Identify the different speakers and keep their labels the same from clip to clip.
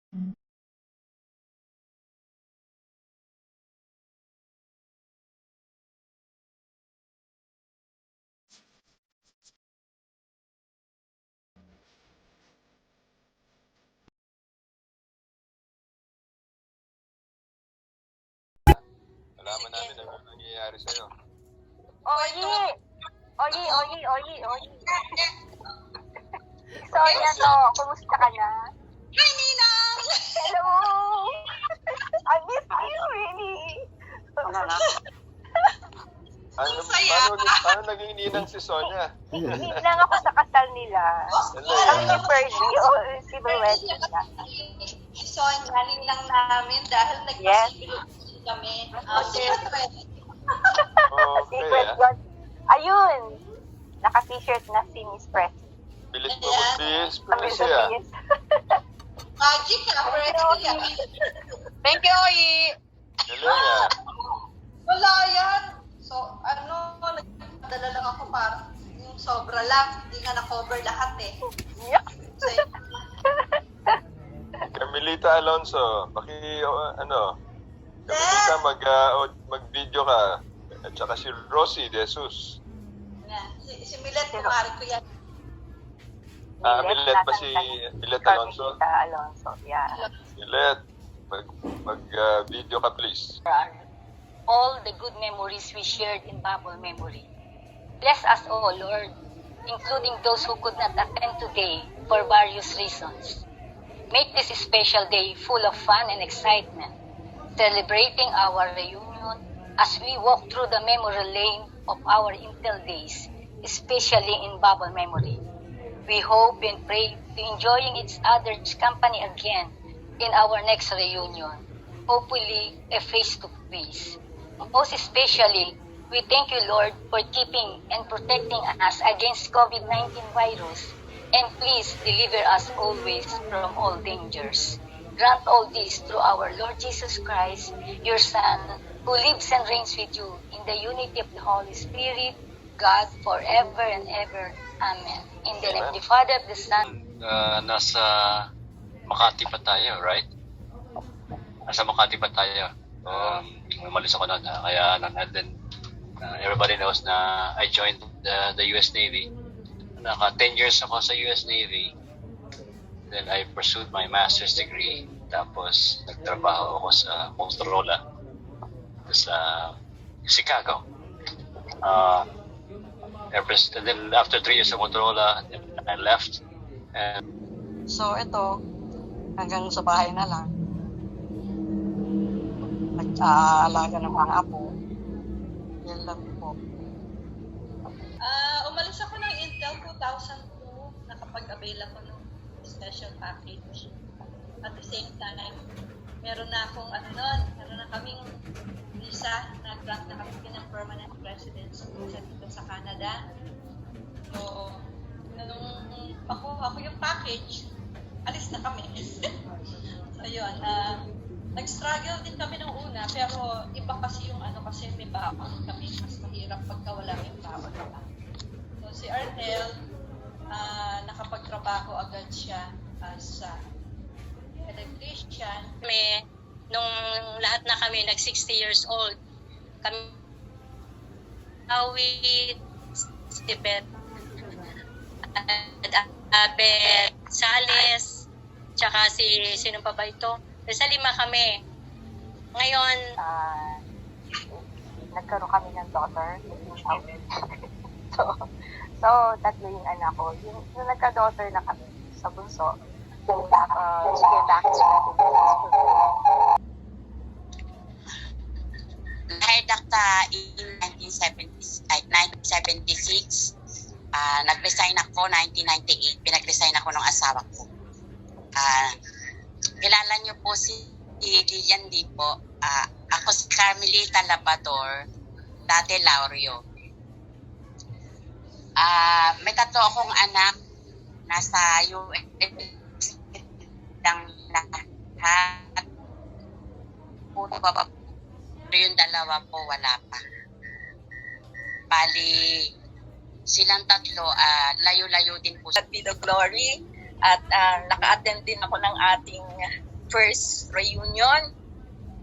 Speaker 1: Alaman namin ano nangyayari sa'yo.
Speaker 2: Oyi! Oyi! Sonia to, kumusta ka na?
Speaker 3: Hi, Ninang!
Speaker 2: Hello! I miss you, really.
Speaker 1: Paano naging ninang si Sonia?
Speaker 2: Hindi lang ako sa kasal nila. Ang si Fergie, o civil wedding nila.
Speaker 3: So, ang galing lang namin dahil nagpasibilog kami. Secret.
Speaker 2: Secret yun. Ayun! Naka-t-shirt na si Miss Press.
Speaker 1: Bilis mo magbihis, Prisia.
Speaker 3: Magic ka, Presi.
Speaker 2: Thank you, Oyi!
Speaker 1: Hello nga.
Speaker 3: Wala yan. So, nagpadala lang ako para yung sobra lang. Hindi nga na-cover lahat eh. So,
Speaker 1: Carmelita Alonso, Carmelita, mag-video ka. At saka si Rosie De Jesus.
Speaker 3: si Milet, kumari ko yan.
Speaker 1: Milet ba si Milet Alonso?
Speaker 2: Carmelita Alonso, yeah.
Speaker 1: Milet, mag-video ka please.
Speaker 4: All the good memories we shared in Bible memory. Bless us all, Lord, including those who could not attend today for various reasons. Make this special day full of fun and excitement, celebrating our reunion as we walk through the memory lane of our Intel days, especially in Bible memory. We hope and pray to enjoying each other's company again in our next reunion, hopefully a face-to-face. Most especially, we thank you, Lord, for keeping and protecting us against COVID-19 virus, and please deliver us always from all dangers. Grant all this through our Lord Jesus Christ, your Son, who lives and reigns with you in the unity of the Holy Spirit, God, forever and ever. Amen. In the name of the Father, of the Son.
Speaker 5: Nasa Makati pa tayo, right? Nasa Makati pa tayo. Umalis ako noon. Kaya and then everybody knows na I joined the US Navy. Naka 10 years ako sa US Navy. Then I pursued my master's degree. Tapos nagtrabaho ako sa Motorola sa Chicago. And then after 3 years sa Motorola, then I left.
Speaker 6: So ito, hanggang sa bahay na lang. Nag-aalaga ng mga apo. Yan lang po.
Speaker 3: Umalis ako ng Intel 2002. Nakapag-avail ako ng special package. At the same time, meron na kaming visa na grant na kami ng permanent residence dito sa Canada. So, nung ako yung package, alis na kami. So, yun. Nag-struggle din kami nung una, pero iba kasi yung kasi may baon kami. Mas mahirap pagka wala yung baon na. So, si Arnel, nakapagtrabaho agad siya sa electrician.
Speaker 4: Nung lahat na kami, 60 years old, kami, Awit, si Beth, Beth Sales, tsaka sino pa ba ito? Sa 5 kami. Ngayon,
Speaker 2: nagkaroon kami ng daughter. so, tatlo yung anak ko. Yung nagka-daughter na kami sa bunso, sige, back to
Speaker 7: Hired ako in 1976. Nag-resign ako 1998. Pinag-resign ako ng asawa ko. Kilala niyo po si Lilian di po. Ako si Carmelita Labrador, dati Laurio. May 3 akong anak. Nasa US lang lahat. Puro baba. Pero yung 2 po, wala pa. Bali, silang 3, layo-layo din po.
Speaker 6: At Pino Glory, at naka-attend din ako ng ating
Speaker 8: first reunion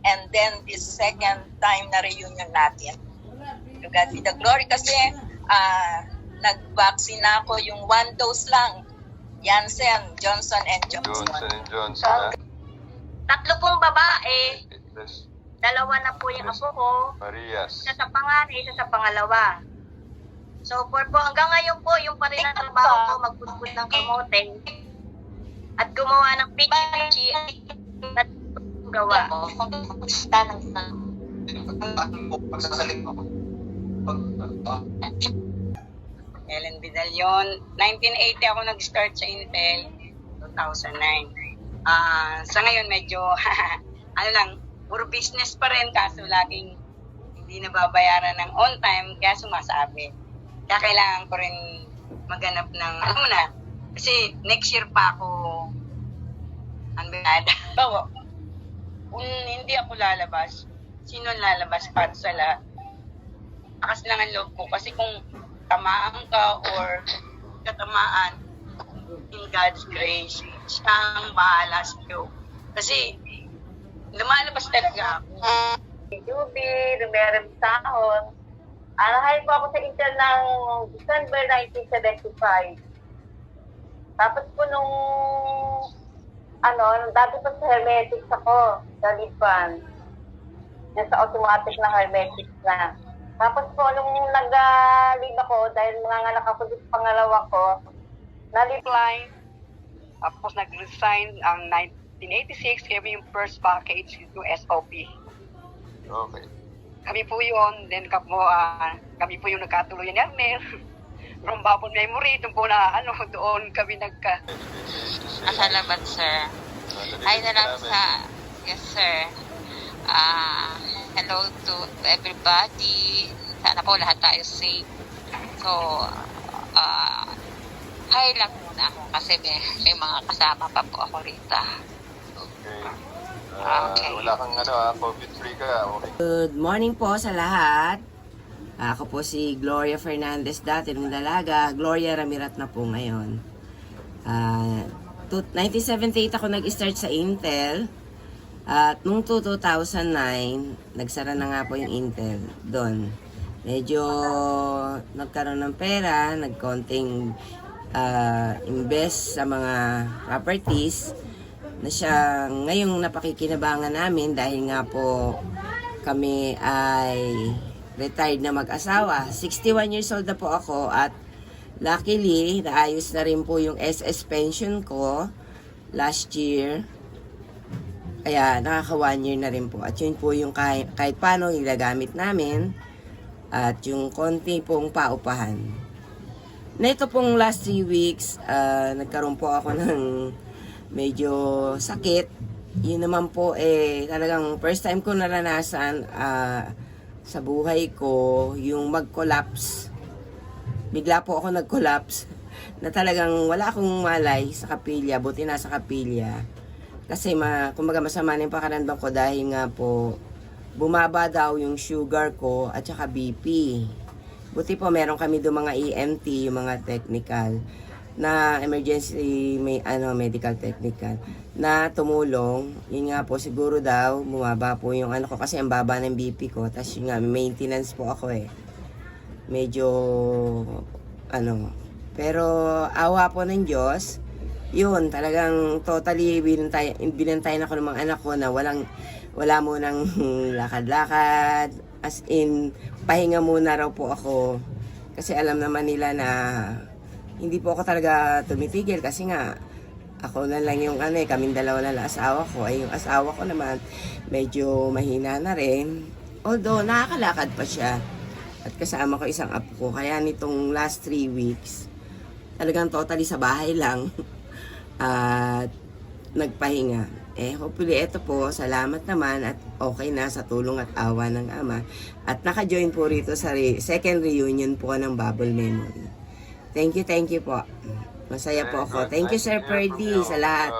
Speaker 8: and then this second time na reunion natin. To God be the glory kasi nag-vaccine na ako yung 1 dose lang. Janssen, Johnson and Johnson.
Speaker 1: Johnson, ha?
Speaker 4: Tatlo pong babae,
Speaker 1: Yes.
Speaker 4: 2 na po yung apo ko,
Speaker 1: Marias.
Speaker 4: isa sa panganay, isa sa pangalawa. So, hanggang ngayon po, yung pa rin ang trabaho ko, magpuput ng kamote at gumawa ng pichi at gawa.
Speaker 7: Ellen Vidalion. 1980 ako nag-start sa Intel. 2009. Sa ngayon medyo, puro business pa rin kaso laging hindi nababayaran ng on time kaya sumasabi. Kaya kailangan ko rin maghanap ng, kasi next year pa ako unbelad. Bawa, kung hindi ako lalabas, sino lalabas para sa lahat? Akas lang ang loob ko kasi kung tamaan ka or katamaan, in God's grace, siya ang bahala sa iyo. Kasi lumalabas talaga ako.
Speaker 2: Juby, Lumerem Sahon. Anahay po ako sa Intel ng December 1975. Tapos po nung dati po sa hermetics ako, sa Lipan. Yung sa automatic na hermetics na. Tapos po nung nag-leave ako, dahil manganganak ako dito sa pangalawa ko, na-line.
Speaker 6: Tapos nag-resign ang 1986, kami yung first package to SOP.
Speaker 1: Okay.
Speaker 6: Kami po yun, then kami po yung nagkatuloy ni Arnel. From Babon Memory, doon po na, doon kami
Speaker 7: Salamat, sir. Ay na lang sa, yes, sir. Hello to everybody. Sana po lahat tayo safe. So, hi lang muna ako kasi may mga kasama pa po ako rito.
Speaker 1: Okay.
Speaker 7: Okay.
Speaker 1: Wala kang COVID-free ka. Okay.
Speaker 9: Good morning po sa lahat. Ako po si Gloria Fernandez, dati ng dalaga. Gloria Ramirat na po ngayon. 1978 ako nag-start sa Intel. At nung 2009, nagsara na nga po yung Intel doon. Medyo nagkaroon ng pera, nagkonting invest sa mga properties na siya ngayong napakikinabangan namin dahil nga po kami ay retired na mag-asawa. 61 years old na po ako at luckily naayos na rin po yung SS pension ko last year. Kaya nakaka 1 year na rin po. At yun po yung kahit paano ilagamit namin at yung konti pong paupahan. Na ito pong last 3 weeks, nagkaroon po ako ng medyo sakit. Yun naman po talagang first time ko naranasan sa buhay ko yung mag-collapse. Bigla po ako nag-collapse na talagang wala akong malay sa kapilya, buti nasa kapilya. Kasi kumbaga masama na yung pakiramdam ko dahil nga po bumaba daw yung sugar ko at saka BP. Buti po meron kami doon mga EMT, yung mga technical na emergency medical technical na tumulong. Yun nga po siguro daw bumaba po yung ko kasi ang baba ng BP ko. Tapos yun nga maintenance po ako medyo pero awa po ng Diyos. Yun, talagang totally binantayan ako ng mga anak ko na wala mo nang lakad-lakad. As in, pahinga muna raw po ako. Kasi alam naman nila na hindi po ako talaga tumitigil kasi nga ako na lang yung kaming dalawa na lang asawa ko. Ay yung asawa ko naman medyo mahina na rin. Although nakakalakad pa siya. At kasama ko isang apo ko. Kaya nitong last 3 weeks, talagang totally sa bahay lang. At nagpahinga. Hopefully ito po, salamat naman at okay na sa tulong at awa ng Ama. At naka-join po rito sa second reunion po ng Bubble Memory. Thank you po. Masaya po ako. Thank you, Sir Perdy, sa lahat.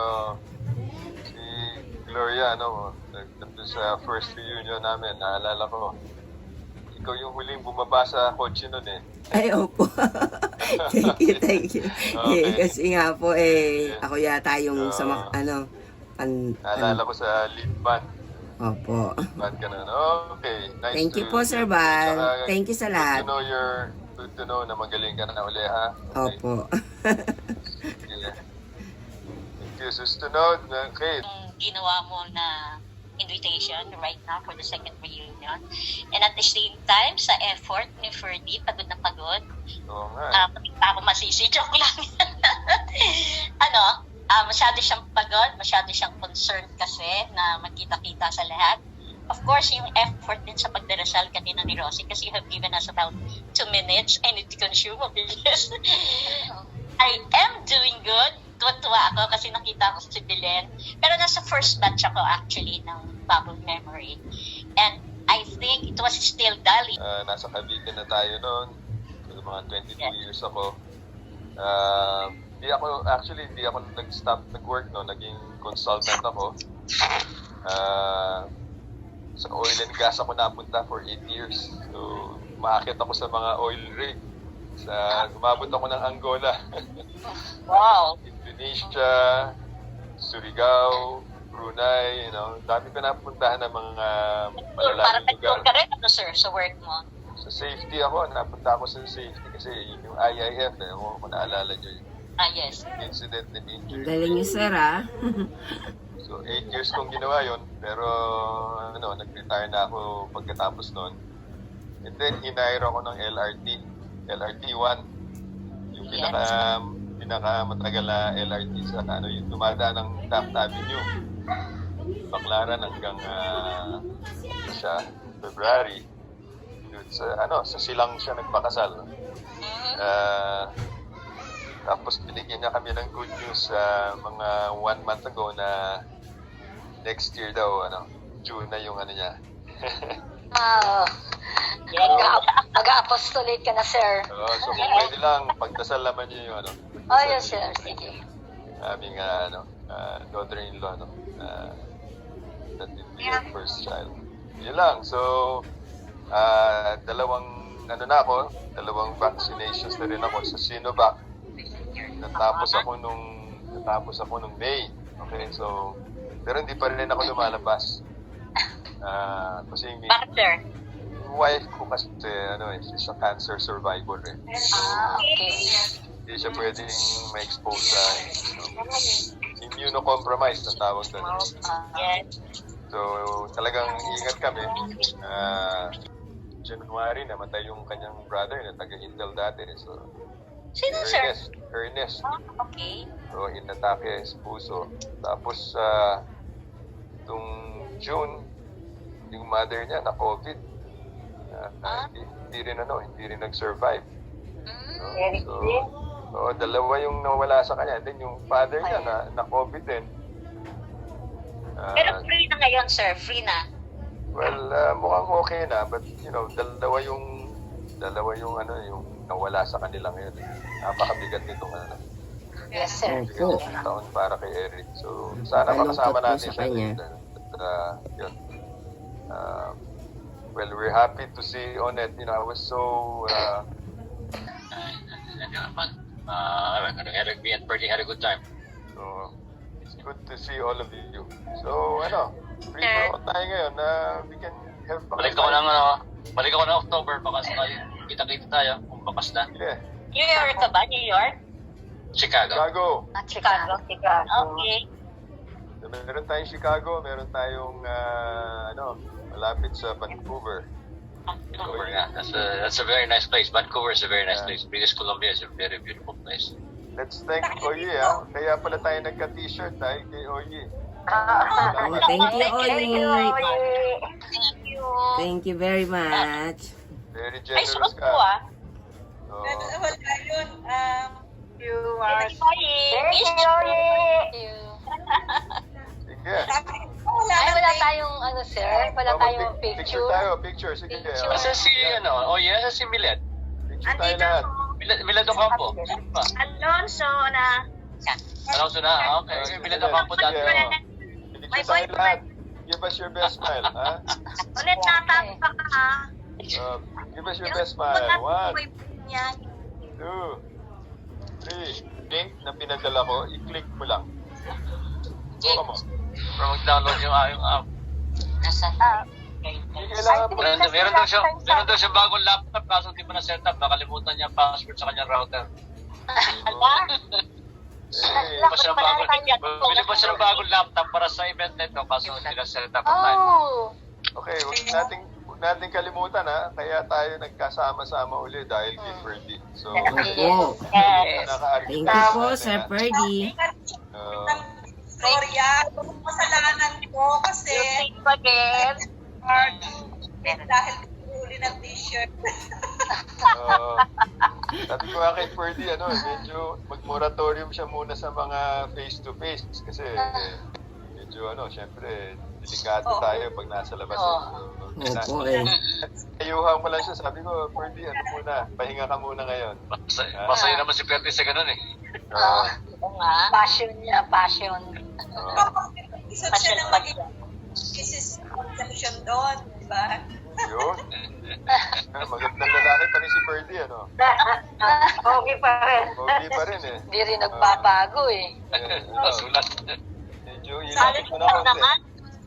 Speaker 1: Si Gloria, nandun sa first reunion namin, naalala ko, ikaw yung huling bumaba sa kotse nun
Speaker 9: Ay, opo. Thank you.
Speaker 1: Okay.
Speaker 9: Kasi nga po, ako yata yung
Speaker 1: Naalala ko sa lead band.
Speaker 9: Opo.
Speaker 1: Band ka nun. Okay. Nice
Speaker 9: Thank you
Speaker 1: to-
Speaker 9: po, Sir Val.
Speaker 1: Saka,
Speaker 9: Thank you sa lahat.
Speaker 1: Good to know na magaling ka na uli, ha? Okay.
Speaker 9: Opo.
Speaker 1: Yeah. Thank you. Susunod, okay.
Speaker 4: Yung ginawa mo na invitation right now for the second reunion. And at the same time, sa effort ni Ferdy, pagod na pagod.
Speaker 1: Oo nga.
Speaker 4: Pati pa ako masisi, joke lang. Masyado siyang pagod, masyado siyang concerned kasi na magkita-kita sa lahat. Of course, yung effort din sa pagdarasal kanina ni Rosie kasi you have given us about 2 minutes. I need to consume a because I am doing good. Tuwa-tuwa ako kasi nakita ko si Belen. Pero nasa first batch ako actually ng Bubble Memory. And I think it was still Dali.
Speaker 1: Nasa Cavite na tayo noon. So, mga 22 years ako. Di ako nag-stop nag-work, no? Naging consultant ako. Sa oil and gas ako napunta for 8 years. So, umaakit ako sa mga oil rig. Umabot ako ng Angola.
Speaker 4: Wow!
Speaker 1: Indonesia, Surigao, Brunei, dami ko napuntahan ng mga
Speaker 4: Para
Speaker 1: malalaking
Speaker 4: nag-tour
Speaker 1: lugar.
Speaker 4: ka rin, sir, sa work mo.
Speaker 1: Sa safety napunta ako sa safety kasi yung IIF, kung naalala nyo yung
Speaker 4: Yes.
Speaker 1: incident and injury.
Speaker 9: Galing niyo, sir, ah.
Speaker 1: So, 8 years kong ginawa yon, pero nag-retire na ako pagkatapos nun. And then, hinire ako ng LRT1, yung pinakamatagal na LRT sa yung dumadaan ng Taft Avenue, Baclaran hanggang February. Yun, sa Silang siya nagpakasal. Tapos binigyan niya kami ng good news mga 1 month ago na next year daw, June na yung niya.
Speaker 4: Mag-apostolate ka na, sir.
Speaker 1: So kung pwede lang, pagdasal naman niyo yung
Speaker 4: Yes, sir. Sige.
Speaker 1: aming daughter-in-law, that will be your first child. Yun lang. So, dalawang vaccinations na rin ako sa Sinovac. Natapos ako nung May. Okay, so, pero hindi pa rin ako lumalabas. Kasi
Speaker 4: Bakit, sir?
Speaker 1: yung wife ko kasi, she's a cancer survivor eh. So,
Speaker 4: Okay.
Speaker 1: hindi siya pwedeng ma-expose sa immunocompromised na tawag doon.
Speaker 4: Yes.
Speaker 1: So, talagang ingat kami. January, namatay yung kanyang brother na taga-Intel dati. So,
Speaker 4: Sino, sir?
Speaker 1: Ernest.
Speaker 4: Okay.
Speaker 1: So, inatake sa puso. Tapos, itong June, yung mother niya na-COVID. Hindi rin nag-survive. So, dalawa yung nawala sa kanya. Then, yung father niya na-COVID din.
Speaker 4: Pero free na ngayon, sir. Free na.
Speaker 1: Well, mukhang okay na. But, dalawa yung nawala sa kanila ngayon. Napakabigat nito
Speaker 4: Yes, sir.
Speaker 9: Opo.
Speaker 1: taon para kay Eric. So, sana
Speaker 9: Malungkot
Speaker 1: makasama
Speaker 9: po
Speaker 1: natin
Speaker 9: sa kanya.
Speaker 1: Yun. Well, we're happy to see Onet. I was so...
Speaker 5: Me and Ferdy had a good time.
Speaker 1: so, it's good to see all of you. So, free for all tayo ngayon na we can have...
Speaker 5: Balik ako ng October, baka sakali kita-kita tayo kung bakas na.
Speaker 1: Yeah.
Speaker 4: New York ka ba? New York?
Speaker 5: Chicago.
Speaker 1: Chicago.
Speaker 4: Chicago. Okay.
Speaker 1: So, meron tayong Chicago, meron tayong malapit sa Vancouver.
Speaker 5: Vancouver, yeah. That's a very nice place. Vancouver is a very nice place. British Columbia is a very beautiful place.
Speaker 1: Let's thank Oye, Kaya pala tayo nagka-t-shirt tayo kay Oye.
Speaker 9: Oh, thank you, Oye.
Speaker 4: Thank you.
Speaker 9: Thank you very much.
Speaker 1: Very
Speaker 4: Ay,
Speaker 1: generous
Speaker 4: suot
Speaker 1: ka.
Speaker 4: ko,
Speaker 1: So,
Speaker 7: Wala yun.
Speaker 6: You are...
Speaker 4: Thank you.
Speaker 1: sige.
Speaker 4: Ay, wala tayong sir. Wala tayong
Speaker 1: Picture
Speaker 4: picture.
Speaker 1: tayo, picture. Sige.
Speaker 4: Picture.
Speaker 5: Asa si, asa si Milet?
Speaker 1: Picture tayo lahat.
Speaker 5: Milet Ocampo. Sino ba?
Speaker 6: Alonso na...
Speaker 5: Alonso na, okay. Si Milet Ocampo dati.
Speaker 1: Picture tayo lahat. Give us your best smile, ha?
Speaker 6: Ulit natap ka ha.
Speaker 1: Give us your best smile. 1, 2, 3. Link na pinadala ko, i-click mo lang. Suka mo.
Speaker 5: download yung app.
Speaker 1: Hindi kailangan po.
Speaker 5: Meron daw siya bagong laptop kaso hindi pa na-set up. Nakalimutan niya ang password sa kanyang router. Bili pa siya ng bagong laptop para sa event nito kaso hindi na-set up online.
Speaker 1: Okay, huwag nating kalimutan ha. Kaya tayo nagkasama-sama uli dahil kay Ferdy. So,
Speaker 9: Opo.
Speaker 1: naka-arrange
Speaker 9: Thank you po, Sir Ferdy.
Speaker 8: Gloria, masalanan ko kasi dahil huli ng t-shirt.
Speaker 1: Sabi ko nga kay Ferdy, medyo mag-moratorium siya muna sa mga face-to-face kasi medyo syempre delikado tayo pag nasa labas.
Speaker 9: Opo eh.
Speaker 1: Ayuhan mo lang siya, sabi ko, Ferdy, muna, pahinga ka muna ngayon.
Speaker 5: Masaya naman si Ferdy sa ganun eh.
Speaker 4: Passion niya, passion.
Speaker 8: Isa siya ng maging conception doon, di ba?
Speaker 1: Yun. Magandang lalaki pa rin si Ferdy,
Speaker 2: Okay pa rin.
Speaker 1: Okay pa rin eh.
Speaker 4: Hindi rin nagbabago eh.
Speaker 5: Masulat.
Speaker 1: Medyo ilapit mo na konti.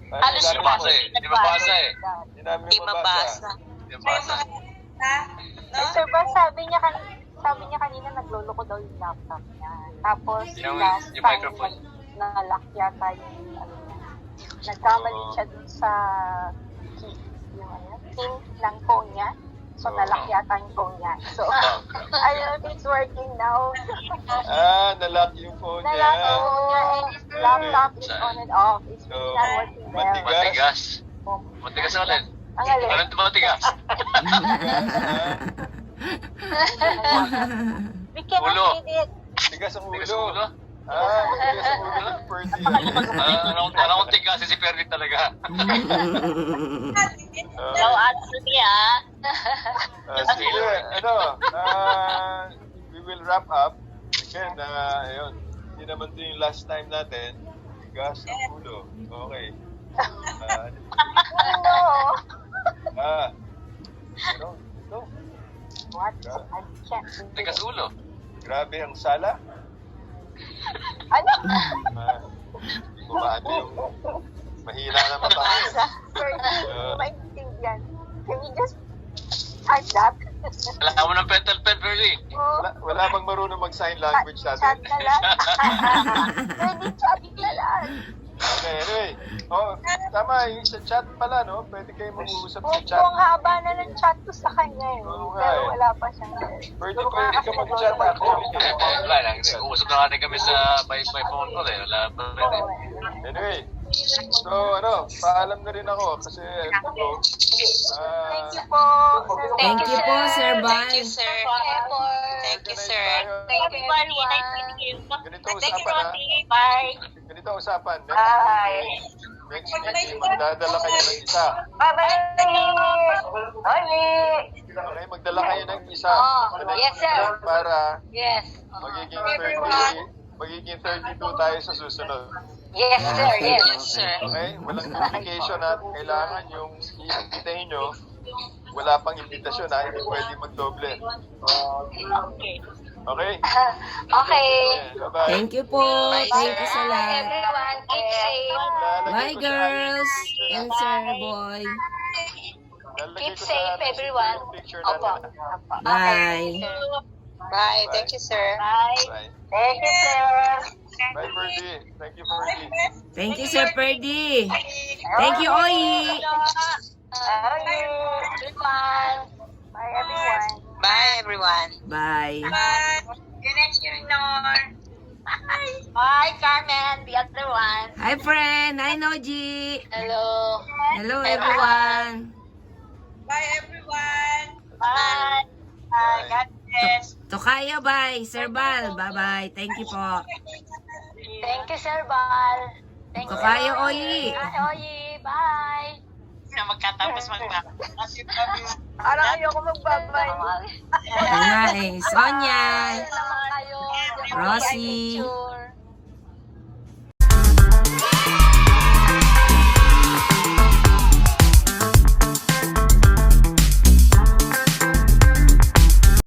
Speaker 4: Halos
Speaker 5: Hindi mabasa eh. Hindi mabasa eh.
Speaker 1: Hindi mabasa.
Speaker 5: Hindi mabasa.
Speaker 8: No?
Speaker 10: Sir Bal, sabi niya kanina nagloloko daw yung laptop niya. Tapos
Speaker 5: Yung
Speaker 10: last time
Speaker 5: microphone.
Speaker 10: na-lock yata yung niya. Nagkamali siya dun sa key, yung pin ng phone niya. So na-lock yata yung phone niya. So I don't know if it's working now.
Speaker 1: Nalock yung phone niya.
Speaker 10: Na-lock yung phone niya and laptop is on and off. It's really not working well.
Speaker 5: Matigas. Matigas ulit.
Speaker 10: Ang galing.
Speaker 5: Anong matigas?
Speaker 10: We cannot
Speaker 5: Ulo.
Speaker 10: read it.
Speaker 1: Tigas ang
Speaker 5: Tigas ang ulo?
Speaker 1: ulo. Tigas ang ulo ng Ferdy.
Speaker 5: Anong tigas si Ferdy talaga?
Speaker 4: Daw answer niya.
Speaker 1: Sige, we will wrap up. Again, ayun, hindi naman ito yung last time natin. Tigas ang ulo. Okay. No.
Speaker 10: What? I can't read it.
Speaker 5: Tigas ulo.
Speaker 1: Grabe ang sala.
Speaker 10: Ano?
Speaker 1: Kumaano yung mahina na mata ko.
Speaker 10: Sir, hindi ko maintindihan. Can you just type that?
Speaker 5: Wala mo ng pentel pen, Ferdy.
Speaker 1: Wala bang marunong mag-sign language
Speaker 10: Chat
Speaker 1: natin?
Speaker 10: na lang. Pwede chat na lang.
Speaker 1: Okay, anyway. Tama, yung sa chat pala, no? Pwede kayo mag-uusap sa chat.
Speaker 10: Ang haba na ng chat ko sa kanya eh.
Speaker 1: Oo nga
Speaker 10: Pero
Speaker 1: eh.
Speaker 10: wala pa siyang
Speaker 1: Pwede ka mag-chat actually.
Speaker 5: Wala lang. Uusap na natin kami sa by phone call eh. Wala pa rin eh.
Speaker 1: Anyway, so paalam na rin ako kasi
Speaker 10: Thank you po.
Speaker 9: Thank you po, Sir Bal.
Speaker 7: Sir. Thank you, sir.
Speaker 10: Thank you, everybody. Nice meeting you.
Speaker 1: Ganito usapan ha.
Speaker 10: Bye.
Speaker 1: Ganito usapan.
Speaker 2: Bye.
Speaker 1: Next week, magdadala kayo ng isa.
Speaker 2: Bye-bye. Oli.
Speaker 1: Okay, magdala kayo ng isa.
Speaker 4: Yes, sir.
Speaker 1: Para
Speaker 4: Yes.
Speaker 1: magiging 32 tayo sa susunod.
Speaker 4: Yes, sir. Yes.
Speaker 7: Sir.
Speaker 1: Okay? Walang communication at kailangan yung i-invitahin nyo. Wala pang invitasyon ha, hindi pwede magdoble.
Speaker 4: Okay.
Speaker 1: Okay?
Speaker 4: Okay.
Speaker 1: Bye-bye.
Speaker 9: Thank you po. Thank you sa lahat.
Speaker 4: Everyone, keep safe.
Speaker 9: Bye, girls and Sir Boy.
Speaker 4: Keep safe, everyone. Opo.
Speaker 9: Bye.
Speaker 7: Bye. Thank you, sir.
Speaker 4: Bye.
Speaker 1: Bye.
Speaker 2: Thank you, sir.
Speaker 1: Bye, Ferdy. Thank you, Ferdy.
Speaker 9: Thank you, Sir Ferdy. Thank you, Oyi.
Speaker 10: Everyone. Bye, everyone.
Speaker 7: Bye, everyone.
Speaker 9: Bye.
Speaker 4: Bye, Carmen. The other one.
Speaker 9: Hi, friend. Hi, Noji.
Speaker 4: Hello.
Speaker 9: Hello, everyone.
Speaker 8: Bye, everyone.
Speaker 4: Bye.
Speaker 8: God bless.
Speaker 9: Tokayo, bye. Sir Bal, bye-bye. Thank you po.
Speaker 4: Thank you, Sir Bal. Thank you.
Speaker 9: Tokayo, Oyi.
Speaker 4: Bye, Oyi. Bye.
Speaker 7: Magkatapos
Speaker 10: Parang ayoko magbabay.
Speaker 9: Hi, Sonia.
Speaker 4: Salamat kayo.
Speaker 9: Rosie.
Speaker 4: Thank you.